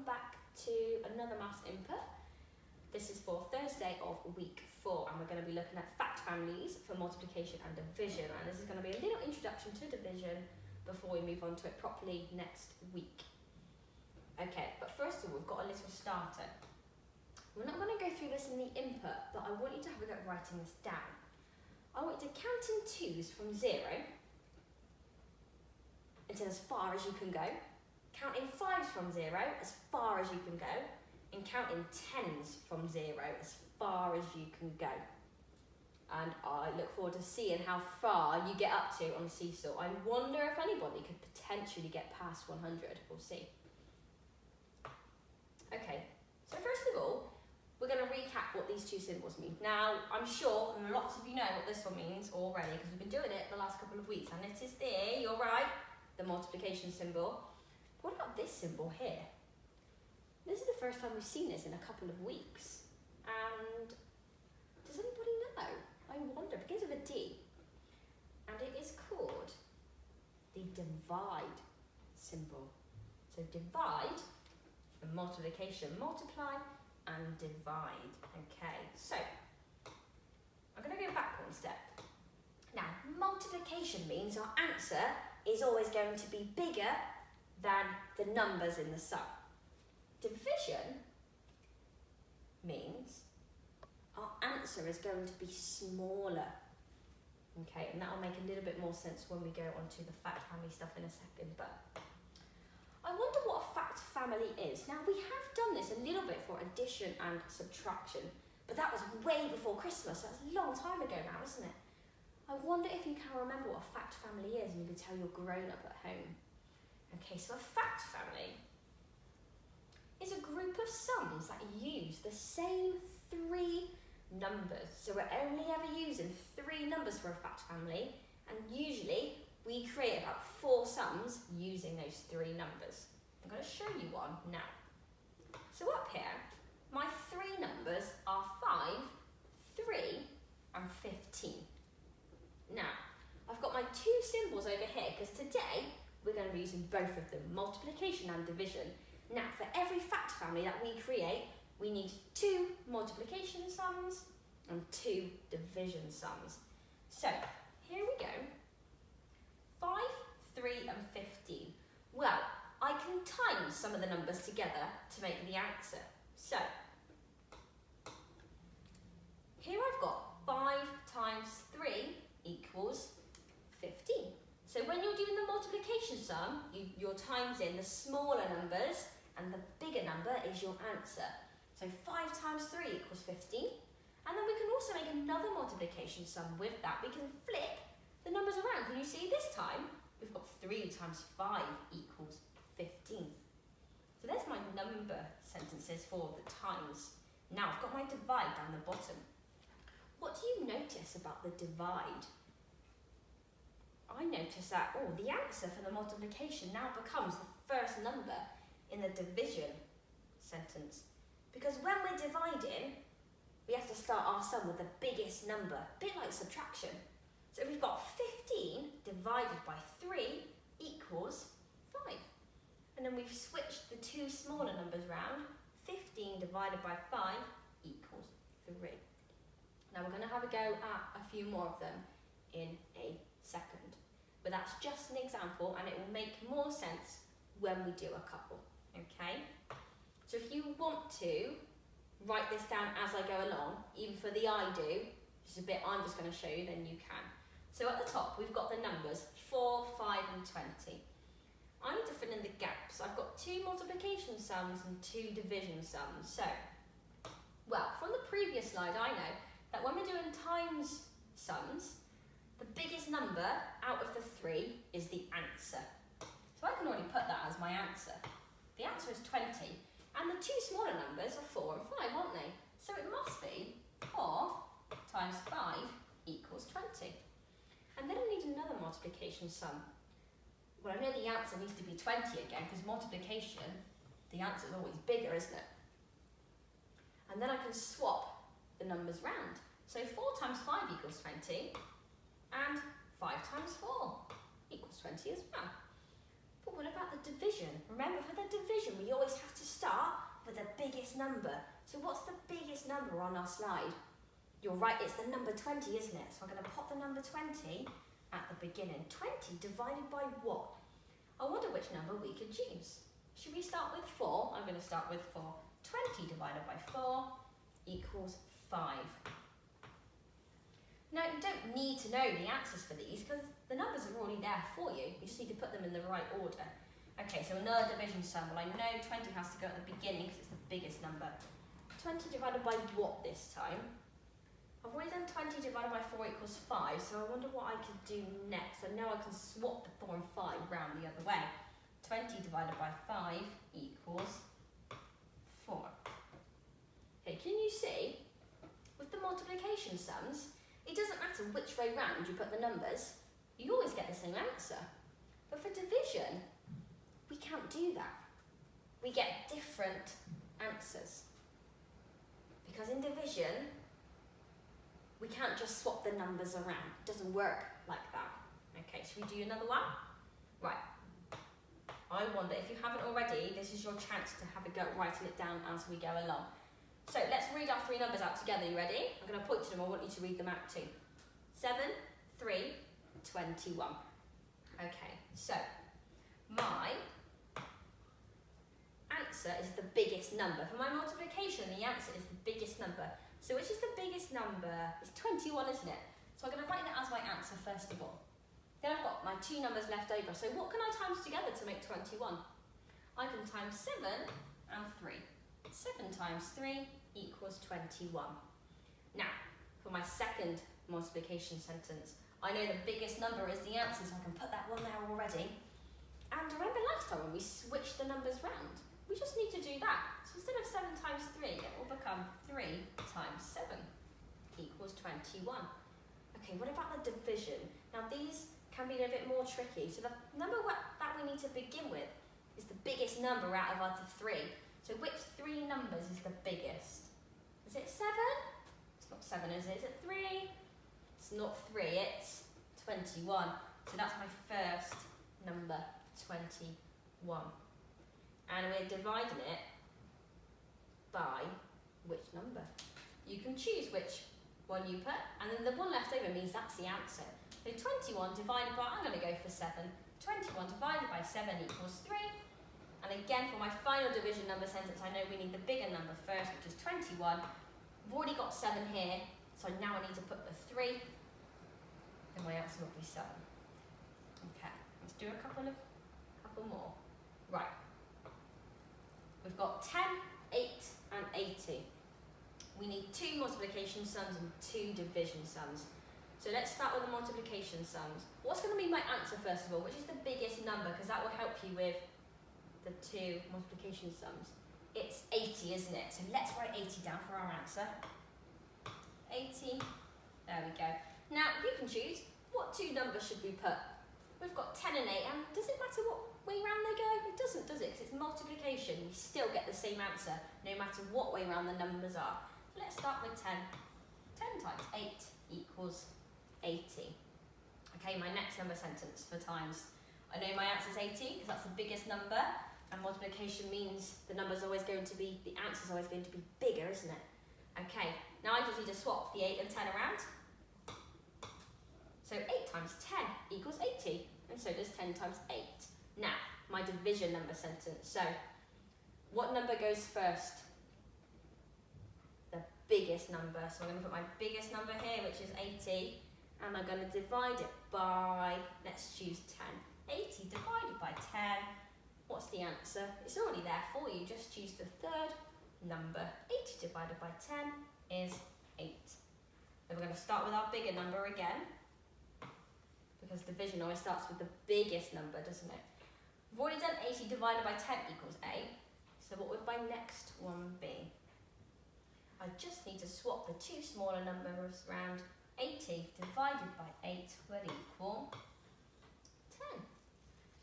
welcome back to another maths input. This is for Thursday of week 4 and we're going to be looking at fact families for multiplication and division, and this is going to be a little introduction to division before we move on to it properly next week. Okay, but first of all we've got a little starter. We're not going to go through this in the input, but I want you to have a go at writing this down. I want you to count in 2s from 0 until as far as you can go. Count in 5s from 0 as far as you can go, and count in 10s from 0 as far as you can go. And I look forward to seeing how far you get up to on the seesaw. I wonder if anybody could potentially get past 100. We'll see. Okay, so first of all, we're going to recap what these two symbols mean. Now, I'm sure lots of you know what this one means already because we've been doing it the last couple of weeks, and it is you're right, the multiplication symbol. What about this symbol here? This is the first time we've seen this in a couple of weeks. And does anybody know? I wonder. It begins with a D. And it is called the divide symbol. So divide and multiplication, multiply and divide. Okay, so I'm going to go back one step. Now, multiplication means our answer is always going to be bigger than the numbers in the sum. Division means our answer is going to be smaller. Okay, and that will make a little bit more sense when we go on to the fact family stuff in a second. But I wonder what a fact family is. Now, we have done this a little bit for addition and subtraction, but that was way before Christmas. That's a long time ago now, isn't it? I wonder if you can remember what a fact family is and you can tell you're grown up at home. Okay, so a fact family is a group of sums that use the same 3 numbers. So we're only ever using 3 numbers for a fact family, and usually we create about 4 sums using those 3 numbers. I'm going to show you one now. So up here, my 3 numbers are 5, 3 and 15. Now, I've got my 2 symbols over here because today we're going to be using both of them, multiplication and division. Now, for every fact family that we create, we need 2 multiplication sums and 2 division sums. So, here we go. 5, 3 and 15. Well, I can times some of the numbers together to make the answer. So, here I've got 5 times 3 equals 15. So when you're doing the multiplication sum, you're times in the smaller numbers and the bigger number is your answer. So 5 times 3 equals 15. And then we can also make another multiplication sum with that. We can flip the numbers around. Can you see this time? We've got 3 times 5 equals 15. So there's my number sentences for the times. Now I've got my divide down the bottom. What do you notice about the divide? I notice that, the answer for the multiplication now becomes the first number in the division sentence. Because when we're dividing, we have to start our sum with the biggest number, a bit like subtraction. So we've got 15 divided by 3 equals 5. And then we've switched the 2 smaller numbers round. 15 divided by 5 equals 3. Now we're going to have a go at a few more of them in a second. But that's just an example and it will make more sense when we do a couple, okay? So if you want to write this down as I go along, even for the I do, which is a bit I'm just going to show you, then you can. So at the top, we've got the numbers 4, 5 and 20. I need to fill in the gaps. I've got 2 multiplication sums and 2 division sums. So, well, from the previous slide, I know that when we're doing times sums, the biggest number out of the 3 is the answer. So I can already put that as my answer. The answer is 20. And the 2 smaller numbers are 4 and 5, aren't they? So it must be 4 times 5 equals 20. And then I need another multiplication sum. Well, I know the answer needs to be 20 again, because multiplication, the answer is always bigger, isn't it? And then I can swap the numbers round. So 4 times 5 equals 20. And 5 times 4 equals 20 as well. But what about the division? Remember, for the division, we always have to start with the biggest number. So what's the biggest number on our slide? You're right, it's the number 20, isn't it? So I'm going to pop the number 20 at the beginning. 20 divided by what? I wonder which number we could choose. Should we start with 4? I'm going to start with 4. 20 divided by 4 equals 5. Now, you don't need to know the answers for these because the numbers are already there for you. You just need to put them in the right order. Okay, so another division sum. Well, I know 20 has to go at the beginning because it's the biggest number. 20 divided by what this time? I've already done 20 divided by 4 equals 5, so I wonder what I could do next. I know I can swap the 4 and 5 round the other way. 20 divided by 5 equals 4. Okay, can you see? With the multiplication sums, it doesn't matter which way round you put the numbers, you always get the same answer. But for division, we can't do that. We get different answers. Because in division, we can't just swap the numbers around. It doesn't work like that. Okay, should we do another one? Right. I wonder, if you haven't already, this is your chance to have a go at writing it down as we go along. So let's read our 3 numbers out together. You ready? I'm going to point to them. I want you to read them out too. 7, 3, 21. Okay, so my answer is the biggest number. For my multiplication, the answer is the biggest number. So which is the biggest number? It's 21, isn't it? So I'm going to write that as my answer first of all. Then I've got my 2 numbers left over. So what can I times together to make 21? I can times 7 and 3. 7 times 3 equals 21. Now, for my second multiplication sentence, I know the biggest number is the answer, so I can put that one there already. And remember last time when we switched the numbers round? We just need to do that. So instead of 7 times 3, it will become 3 times 7 equals 21. Okay, what about the division? Now these can be a bit more tricky. So the number that we need to begin with is the biggest number out of the 3. So which 3 numbers is the biggest? Is it 7? It's not 7, is it? Is it 3? It's not 3, it's 21. So that's my first number, 21. And we're dividing it by which number? You can choose which one you put, and then the one left over means that's the answer. So 21 divided by, I'm going to go for 7. 21 divided by 7 equals 3. And again, for my final division number sentence, I know we need the bigger number first, which is 21. I've already got 7 here, so now I need to put the 3, and my answer will be 7. Okay, let's do a couple more. Right. We've got 10, 8, and 80. We need 2 multiplication sums and 2 division sums. So let's start with the multiplication sums. What's going to be my answer first of all? Which is the biggest number? Because that will help you with the 2 multiplication sums. It's 80, isn't it? So let's write 80 down for our answer. 80. There we go. Now you can choose what 2 numbers should we put. We've got 10 and 8, and does it matter what way round they go? It doesn't, does it? Because it's multiplication. You still get the same answer, no matter what way round the numbers are. So let's start with 10. 10 times 8 equals 80. Okay, my next number sentence for times. I know my answer is 80 because that's the biggest number, and multiplication means the number's always going to be, the answer's always going to be bigger, isn't it? Okay, now I just need to swap the 8 and 10 around. So 8 times 10 equals 80, and so does 10 times 8. Now, my division number sentence. So, what number goes first? The biggest number. So I'm going to put my biggest number here, which is 80, and I'm going to divide it by, let's choose 10. 80 divided by 10, what's the answer? It's already there for you, just choose the third number. 80 divided by 10 is 8. Then we're going to start with our bigger number again, because division always starts with the biggest number, doesn't it? We've already done 80 divided by 10 equals 8, so what would my next one be? I just need to swap the 2 smaller numbers around. 80 divided by 8 will equal 10.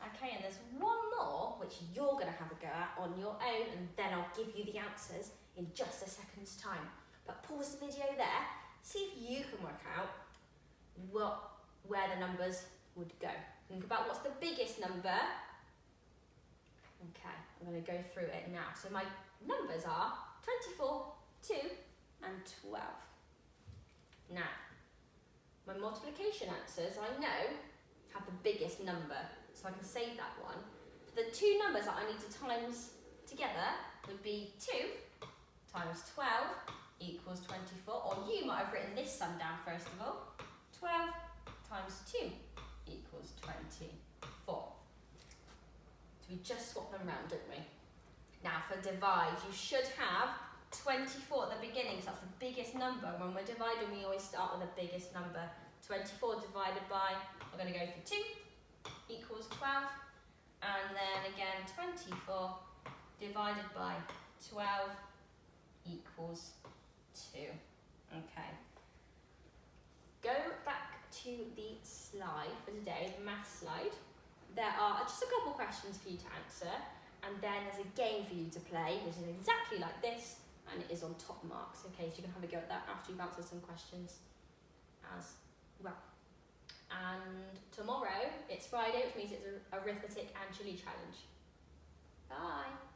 Okay, and there's one more which you're going to have a go at on your own, and then I'll give you the answers in just a second's time. But pause the video there, see if you can work out where the numbers would go. Think about what's the biggest number Okay, I'm going to go through it now. So my numbers are 24, 2 and 12. Now, my multiplication answers, I know, have the biggest number, so I can save that one. The two numbers that I need to times together would be 2 times 12 equals 24, or you might have written this sum down first of all. 12 times 2 equals 24. So we just swap them round, don't we? Now for divide, you should have 24 at the beginning, so that's the biggest number. When we're dividing, we always start with the biggest number. 24 divided by, we're going to go for 2, equals 12. And then again, 24 divided by 12 equals 2. Okay. Go back to the slide for today, the math slide. There are just a couple questions for you to answer, and then there's a game for you to play, which is exactly like this, and it is on top marks, okay? So you can have a go at that after you've answered some questions as well. And tomorrow, it's Friday, which means it's an arithmetic and chili challenge. Bye!